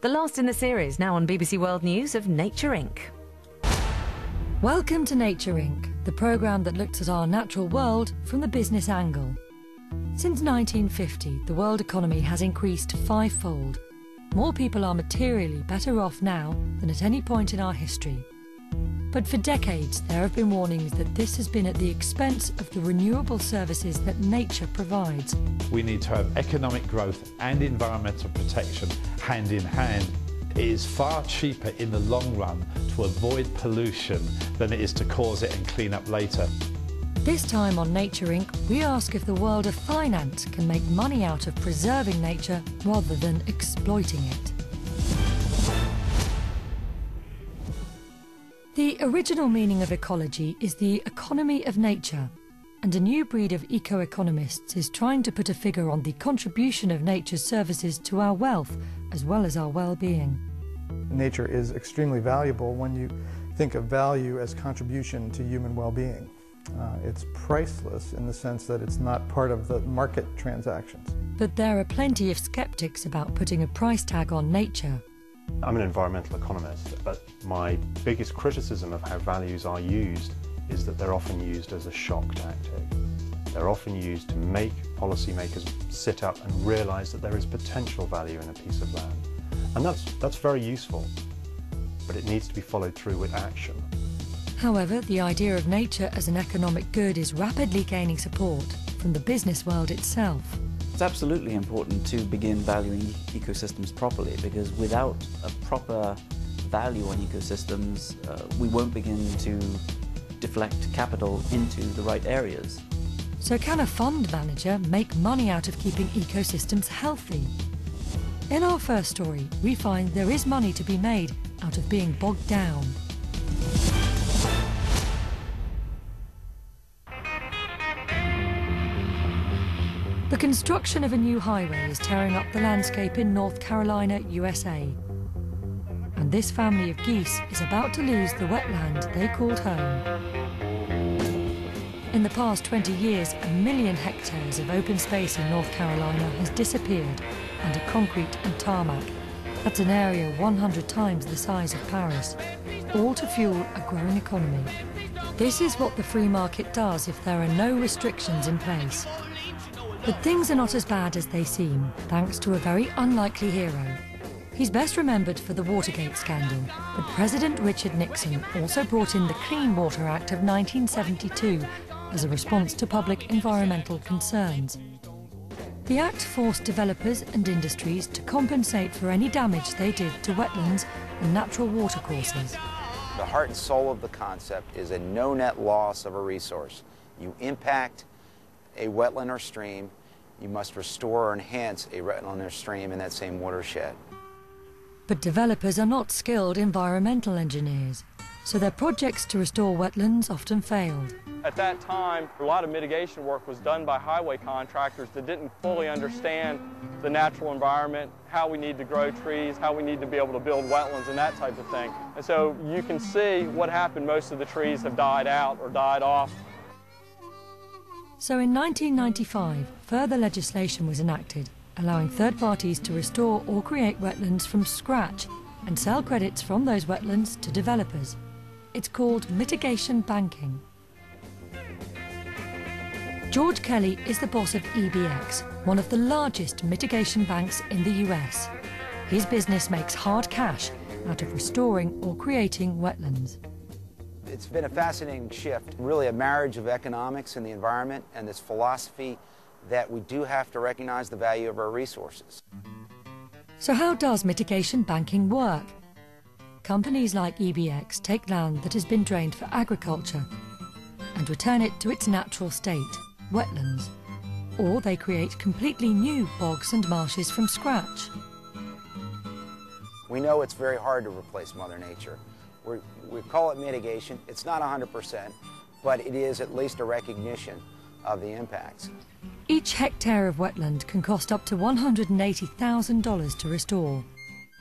The last in the series, now on BBC World News, of Nature Inc. Welcome to Nature Inc., the programme that looks at our natural world from the business angle. Since 1950, the world economy has increased fivefold. More people are materially better off now than at any point in our history. But for decades, there have been warnings that this has been at the expense of the renewable services that nature provides. We need to have economic growth and environmental protection hand in hand. It is far cheaper in the long run to avoid pollution than it is to cause it and clean up later. This time on Nature Inc., we ask if the world of finance can make money out of preserving nature rather than exploiting it. The original meaning of ecology is the economy of nature, and a new breed of eco-economists is trying to put a figure on the contribution of nature's services to our wealth as well as our well-being. Nature is extremely valuable when you think of value as contribution to human well-being. It's priceless in the sense that it's not part of the market transactions. But there are plenty of skeptics about putting a price tag on nature. I'm an environmental economist, but my biggest criticism of how values are used is that they're often used as a shock tactic. They're often used to make policymakers sit up and realise that there is potential value in a piece of land. And that's very useful, but it needs to be followed through with action. However, the idea of nature as an economic good is rapidly gaining support from the business world itself. It's absolutely important to begin valuing ecosystems properly, because without a proper value on ecosystems, we won't begin to deflect capital into the right areas. So can a fund manager make money out of keeping ecosystems healthy? In our first story, we find there is money to be made out of being bogged down. The construction of a new highway is tearing up the landscape in North Carolina, USA. And this family of geese is about to lose the wetland they called home. In the past 20 years, 1 million hectares of open space in North Carolina has disappeared under concrete and tarmac. That's an area 100 times the size of Paris, all to fuel a growing economy. This is what the free market does if there are no restrictions in place. But things are not as bad as they seem, thanks to a very unlikely hero. He's best remembered for the Watergate scandal, but President Richard Nixon also brought in the Clean Water Act of 1972 as a response to public environmental concerns. The act forced developers and industries to compensate for any damage they did to wetlands and natural watercourses. The heart and soul of the concept is a no-net loss of a resource. You impact a wetland or stream, you must restore or enhance a wetland or stream in that same watershed. But developers are not skilled environmental engineers, so their projects to restore wetlands often failed. At that time, a lot of mitigation work was done by highway contractors that didn't fully understand the natural environment, how we need to grow trees, how we need to be able to build wetlands and that type of thing. And so you can see what happened. Most of the trees have died out or died off. So in 1995, further legislation was enacted, allowing third parties to restore or create wetlands from scratch and sell credits from those wetlands to developers. It's called mitigation banking. George Kelly is the boss of EBX, one of the largest mitigation banks in the US. His business makes hard cash out of restoring or creating wetlands. It's been a fascinating shift, really a marriage of economics and the environment and this philosophy that we do have to recognize the value of our resources. So how does mitigation banking work? Companies like EBX take land that has been drained for agriculture and return it to its natural state, wetlands, or they create completely new bogs and marshes from scratch. We know it's very hard to replace Mother Nature. We call it mitigation. It's not 100%, but it is at least a recognition of the impacts. Each hectare of wetland can cost up to $180,000 to restore.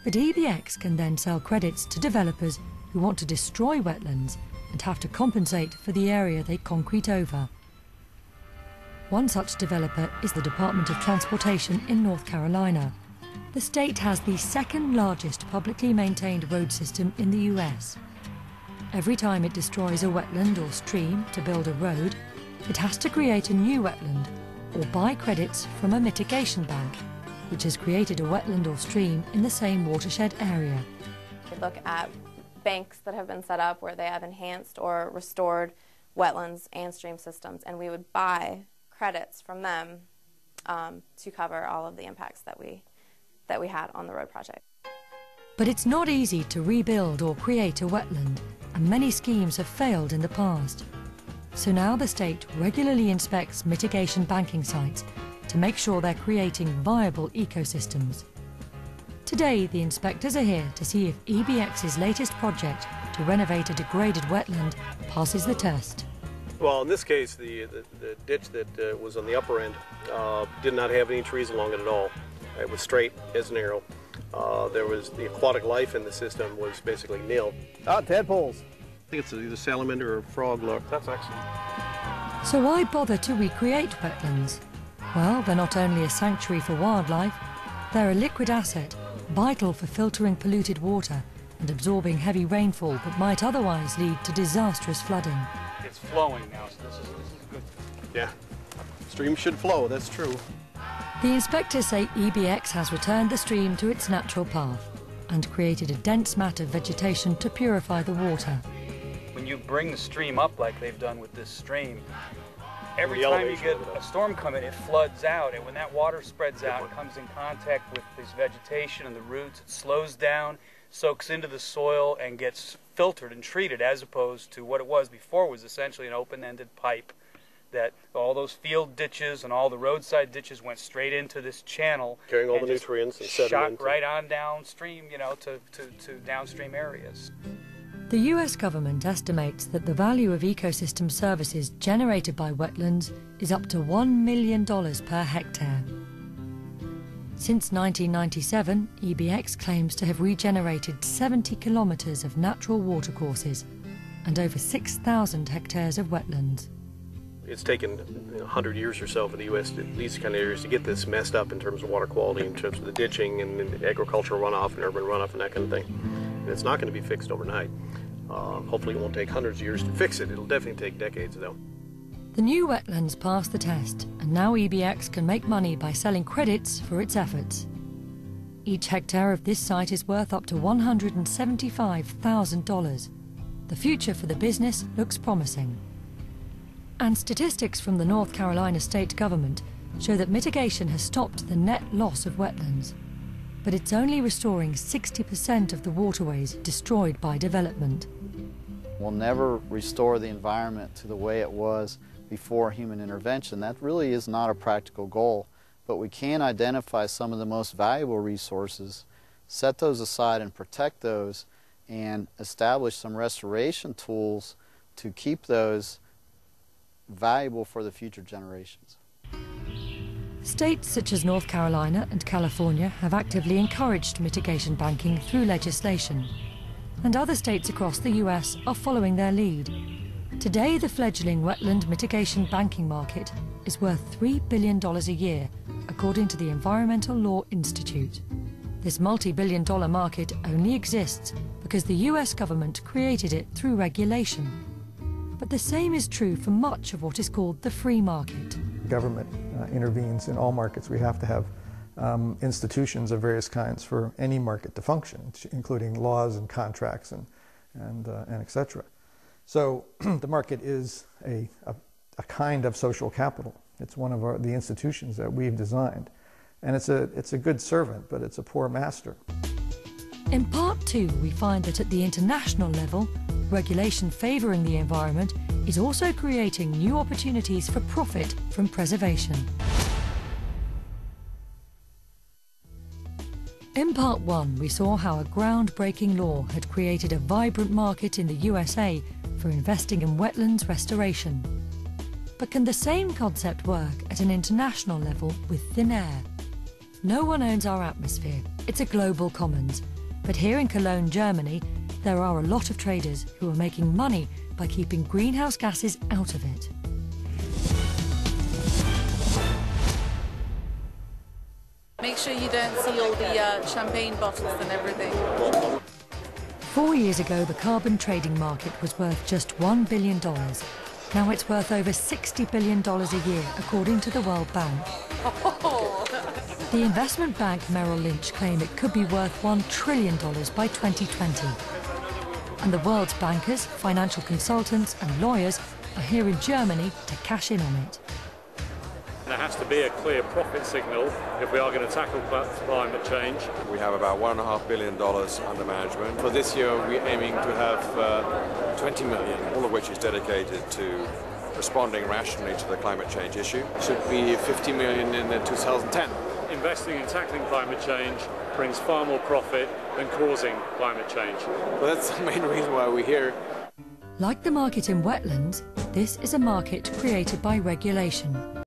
But EBX can then sell credits to developers who want to destroy wetlands and have to compensate for the area they concrete over. One such developer is the Department of Transportation in North Carolina. The state has the second largest publicly maintained road system in the US. Every time it destroys a wetland or stream to build a road, it has to create a new wetland or buy credits from a mitigation bank, which has created a wetland or stream in the same watershed area. We look at banks that have been set up where they have enhanced or restored wetlands and stream systems, and we would buy credits from them to cover all of the impacts that we had on the road project. But it's not easy to rebuild or create a wetland, and many schemes have failed in the past. So now the state regularly inspects mitigation banking sites to make sure they're creating viable ecosystems. Today, the inspectors are here to see if EBX's latest project to renovate a degraded wetland passes the test. Well, in this case, the ditch that was on the upper end did not have any trees along it at all. It was straight as an arrow. There was the aquatic life in the system was basically nil. Tadpoles. I think it's either salamander or frog lark. That's excellent. So why bother to recreate wetlands? Well, they're not only a sanctuary for wildlife, they're a liquid asset, vital for filtering polluted water and absorbing heavy rainfall that might otherwise lead to disastrous flooding. It's flowing now, so this is good. Yeah, stream should flow, that's true. The inspectors say EBX has returned the stream to its natural path and created a dense mat of vegetation to purify the water. When you bring the stream up like they've done with this stream, every time you get a storm coming, it floods out, and when that water spreads out and comes in contact with this vegetation and the roots, it slows down, soaks into the soil, and gets filtered and treated, as opposed to what it was before was essentially an open-ended pipe that all those field ditches and all the roadside ditches went straight into this channel, carrying all the nutrients and sediment, shot right on downstream, you know, to downstream areas. The US government estimates that the value of ecosystem services generated by wetlands is up to $1 million per hectare. Since 1997, EBX claims to have regenerated 70 kilometres of natural watercourses and over 6,000 hectares of wetlands. It's taken 100 years or so for the U.S. these kind of areas to get this messed up in terms of water quality, in terms of the ditching and agricultural runoff and urban runoff and that kind of thing. And it's not going to be fixed overnight. Hopefully it won't take hundreds of years to fix it. It'll definitely take decades, though. The new wetlands passed the test, and now EBX can make money by selling credits for its efforts. Each hectare of this site is worth up to $175,000. The future for the business looks promising. And statistics from the North Carolina state government show that mitigation has stopped the net loss of wetlands. But it's only restoring 60% of the waterways destroyed by development. We'll never restore the environment to the way it was before human intervention. That really is not a practical goal, but we can identify some of the most valuable resources, set those aside and protect those, and establish some restoration tools to keep those valuable for the future generations. States such as North Carolina and California have actively encouraged mitigation banking through legislation, and other states across the US are following their lead. Today, the fledgling wetland mitigation banking market is worth $3 billion a year, according to the Environmental Law Institute. This multi-billion-dollar market only exists because the US government created it through regulation. But the same is true for much of what is called the free market. Government intervenes in all markets. We have to have institutions of various kinds for any market to function, including laws and contracts and et cetera. So the market is a kind of social capital. It's one of the institutions that we've designed. And it's a good servant, but it's a poor master. In part 2, we find that at the international level, regulation favouring the environment is also creating new opportunities for profit from preservation. In part 1, we saw how a groundbreaking law had created a vibrant market in the USA for investing in wetlands restoration. But can the same concept work at an international level with thin air? No one owns our atmosphere. It's a global commons. But here in Cologne, Germany, there are a lot of traders who are making money by keeping greenhouse gases out of it. Make sure you don't see all the champagne bottles and everything. 4 years ago, the carbon trading market was worth just $1 billion. Now it's worth over $60 billion a year, according to the World Bank. The investment bank Merrill Lynch claim it could be worth $1 trillion by 2020. And the world's bankers, financial consultants and lawyers are here in Germany to cash in on it. There has to be a clear profit signal if we are going to tackle climate change. We have about $1.5 billion under management. For this year, we're aiming to have 20 million, all of which is dedicated to responding rationally to the climate change issue. Should be 50 million in 2010. Investing in tackling climate change brings far more profit than causing climate change. Well, that's the main reason why we're here. Like the market in wetlands, this is a market created by regulation.